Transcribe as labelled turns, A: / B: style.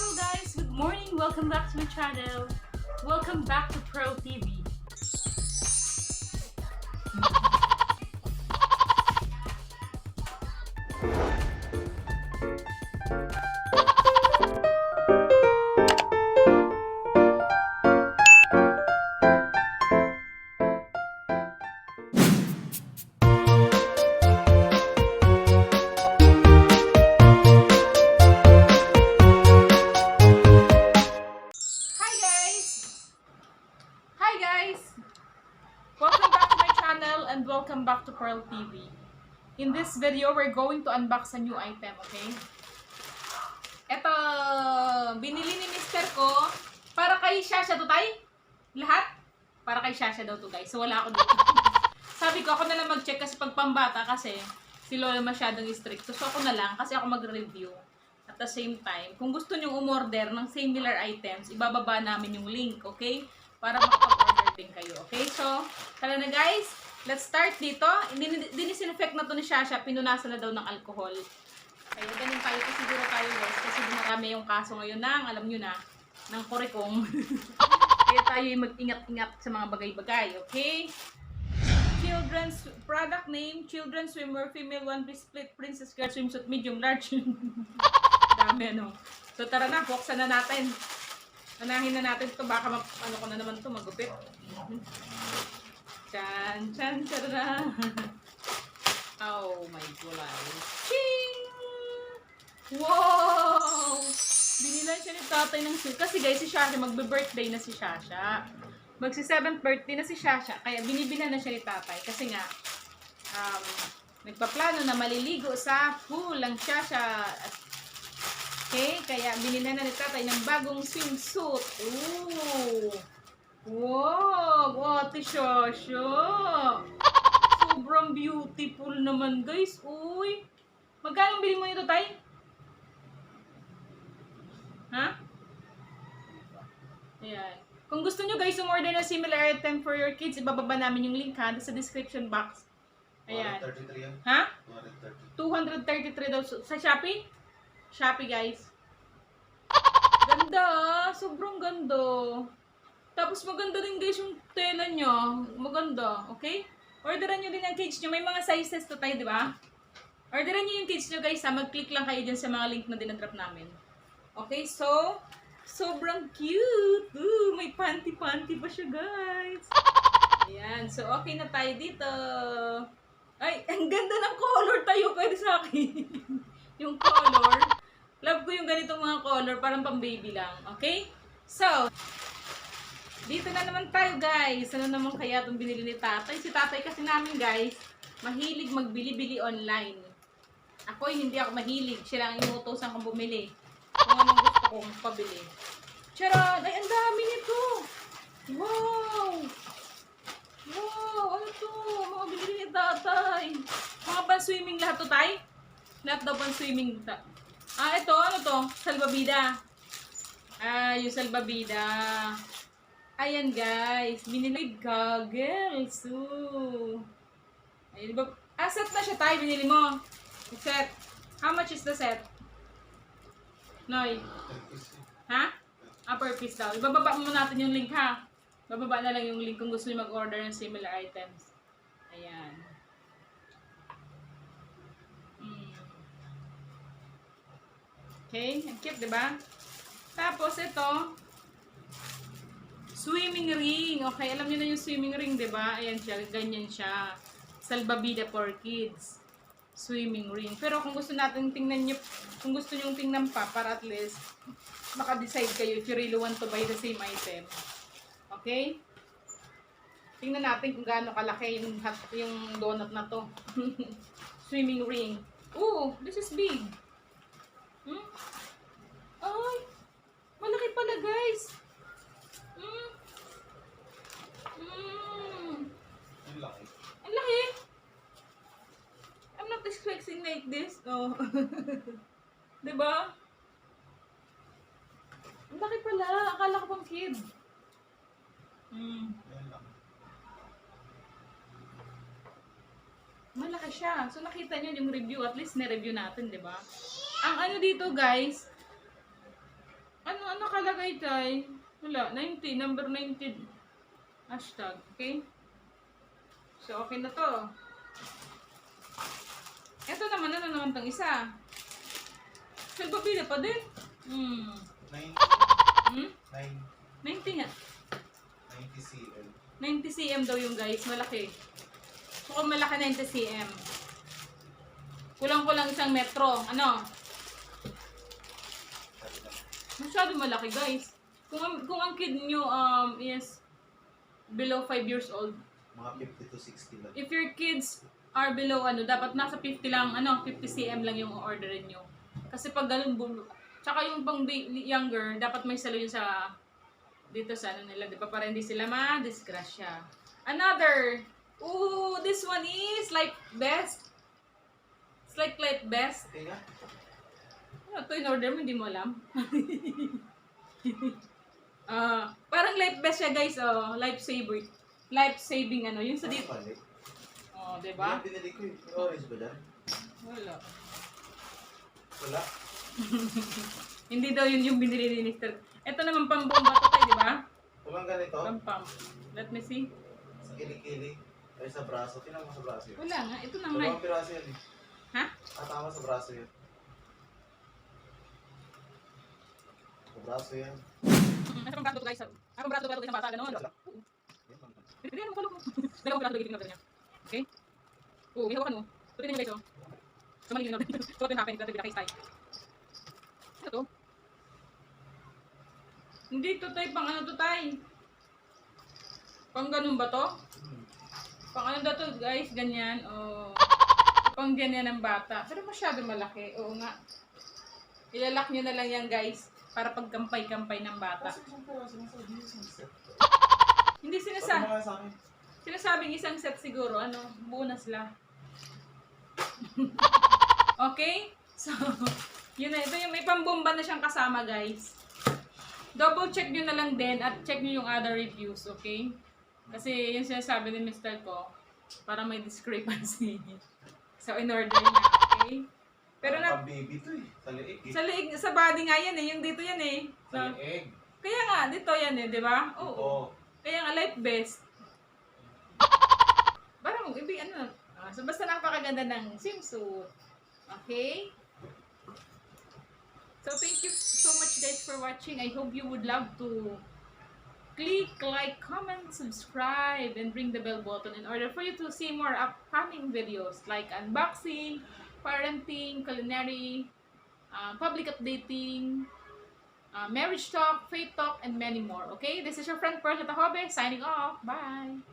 A: Hello guys, good morning. Welcome back to my channel. Welcome back to Pherl TV. Hi guys! Welcome back to my channel and welcome back to Pherl TV. In this video, we're going to unbox a new item, okay? Ito, binili ni mister ko para kay Shasha to tay. Lahat? Para kay Shasha daw to guys. So wala ako dito. Sabi ko ako na lang mag-check kasi pag pambata kasi si Lola masyadong strict. So ako na lang kasi ako magre-review. At the same time, kung gusto nyo umorder ng similar items, ibababa namin yung link, okay? Para makapag-order din kayo, okay? So, tara na guys, let's start dito. Dinisinfect na to ni Shasha, pinunasan na daw ng alcohol. Kaya ganun tayo kasi siguro tayo guys, kasi marami yung kaso ngayon ng, alam nyo na, ng korikong. Kaya tayo yung mag-ingat-ingat sa mga bagay-bagay, okay? Children's product name, Children's Swimwear, Female One Piece Split, Princess Girl Swimsuit, Medium Large. Dami ano. So tara na, buksan na natin. Anahin na natin ito. Baka ano ko na naman ito, magupit. Chan, chan, tara. Oh my God. Ching! Wow! Binilan siya ni tatay ng suit. Kasi guys, si Shasha, magbe-birthday na si Shasha. Magsi-7th birthday na si Shasha. Kaya binibilan na siya ni tatay. Kasi nga, nagpaplano na maliligo sa pool ang Shasha. Okay, kaya binila na ni tatay ng bagong swimsuit. Ooh! Wow! Ate Shasha! Sobrang beautiful naman, guys. Uy! Magkano bili mo ito, tay? Ha? Ayan. Kung gusto nyo, guys, umorder na similar item for your kids, ibababa namin yung link, ha? Sa description box. Ayan.
B: 233 yan.
A: Ha?
B: 230.
A: 233 daw. Sa Shopee? Shopee guys. Ganda ah. Sobrang ganda. Tapos maganda din guys yung tela niya. Maganda. Okay? Orderan nyo din ang kids nyo. May mga sizes to tayo, di ba? Orderan nyo yung kids nyo guys ha. Mag-click lang kayo dyan sa mga link na dinadrop namin. Okay? So, sobrang cute. Ooh, may panty-panty pa siya guys. Ayan. So, okay na tayo dito. Ay, ang ganda ng color tayo. Pwede sa akin. Yung color. Love ko yung ganitong mga color, parang pang baby lang. Okay? So, dito na naman tayo guys. Ano naman kaya itong binili ni tatay? Si tatay kasi namin guys, mahilig magbili-bili online. Ako hindi ako mahilig. Siya lang inuutosan kong bumili. Kung anong gusto kong pabili. Charot! Ay, ang dami nito! Wow! Wow! Ano to? Mga binili ni tatay. Mga pan-swimming lahat to tay? Lahat daw pan-swimming. Ito, ano to? Salbabida. Yung salbabida. Ayan, guys. Binili goggles. Ayun, diba? Set na siya tayo. Binili mo. Set. How much is the set? Noy? Ha? Per piece daw. Ibababa mo natin yung link, ha? Bababa na lang yung link kung gusto niyo mag-order ng similar items. Ayan. Okay, ang cute, diba? Tapos, ito, swimming ring. Okay, alam niyo na yung swimming ring, diba? Ayan siya, ganyan siya. Salbabida for kids. Swimming ring. Pero kung gusto natin tingnan nyo, kung gusto nyo tingnan pa, para at least, maka-decide kayo if you really want to buy the same item. Okay? Tingnan natin kung gaano kalaki yung donut na to. Swimming ring. Ooh, this is big. Ay, malaki pala guys.
B: Ang laki.
A: Ang laki. I'm not expecting like this. Oh. Diba? Ang laki pala. Akala ko pang kid. Malaki siya. So nakita nyo yung review. At least na-review natin, diba? Ang ano dito guys, Ano nakalagay, Tay? Wala, 90, number 90. Hashtag, okay? So, okay na to. Ito naman, ano naman tong isa? Nagbabila pa din.
B: 9.
A: Hmm? 90 nga.
B: 90 cl.
A: 90 cm daw yung guys, malaki. So, kung malaki 90 cm. Kulang-kulang isang metro. Ano? Masyado malaki guys. Kung ang kid nyo is below 5 years old,
B: Mga 50 to 60 lang.
A: if your kids are below dapat nasa 50 lang, 50 cm lang yung orderin nyo. Kasi pag ganun, tsaka yung pang younger, dapat may salo yun sa, dito sa nila, di ba? Para hindi sila ma-disgrasya. Another, this one is like best. It's like best.
B: Okay nga.
A: Ano to in order mo, hindi mo alam? Parang life best siya guys, life saving yung sa dito.
B: Palit.
A: Diba?
B: Yung binili ko yung orange ba dyan?
A: Wala.
B: Wala.
A: Hindi daw yun yung binili ni Mr. Ito naman pambomba to tayo, di ba?
B: Walang ganito.
A: Pam. Let me see.
B: Sa kilikili. Ay sa braso. Tinang mo sa braso yun.
A: Wala nga, ito na nga.
B: Dalawang piraso yan eh.
A: Ha?
B: Tama sa braso yun. Sa braso yan.
A: Ito pang braso to guys. Pang braso to isang bata, gano'n. Hindi, ano pala mo? Dalawang braso gigiting na niya. Okay? Ihawakan mo. Tuloy na guys, Sumaling yun na. So, what will happen? Ito na case tayo. Ano to? Hindi to tayo, pang ano to tayo? Pang ganun ba to? Pang ano daw to guys, ganyan. Pang ganyan ng bata. Pero masyado malaki. Oo nga. Ilalak nyo na lang yan guys. Para pagkampay-kampay ng bata. Hindi sinasabing isang set siguro. Buo na sila. Okay? So, yun na. Ito yung may pambomba na siyang kasama guys. Double check nyo na lang din at check nyo yung other reviews, okay? Kasi yung sinasabi ni Mr. ko, para may discrepancy. So, in-order niya, okay? Pero
B: pang baby to eh. Sa liig eh.
A: Sa liig, sa body nga yan eh. Yung dito yan eh. So,
B: Sa liig.
A: kaya nga, dito yan eh, di ba? Oo. Kaya nga, life best. Parang, so basta napakaganda ng swimsuit. Okay? So, thank you so much guys for watching. I hope you would love to click, like, comment, subscribe, and ring the bell button in order for you to see more upcoming videos like unboxing, parenting, culinary, public updating, marriage talk, faith talk, and many more. Okay? This is your friend Pherl TV signing off. Bye!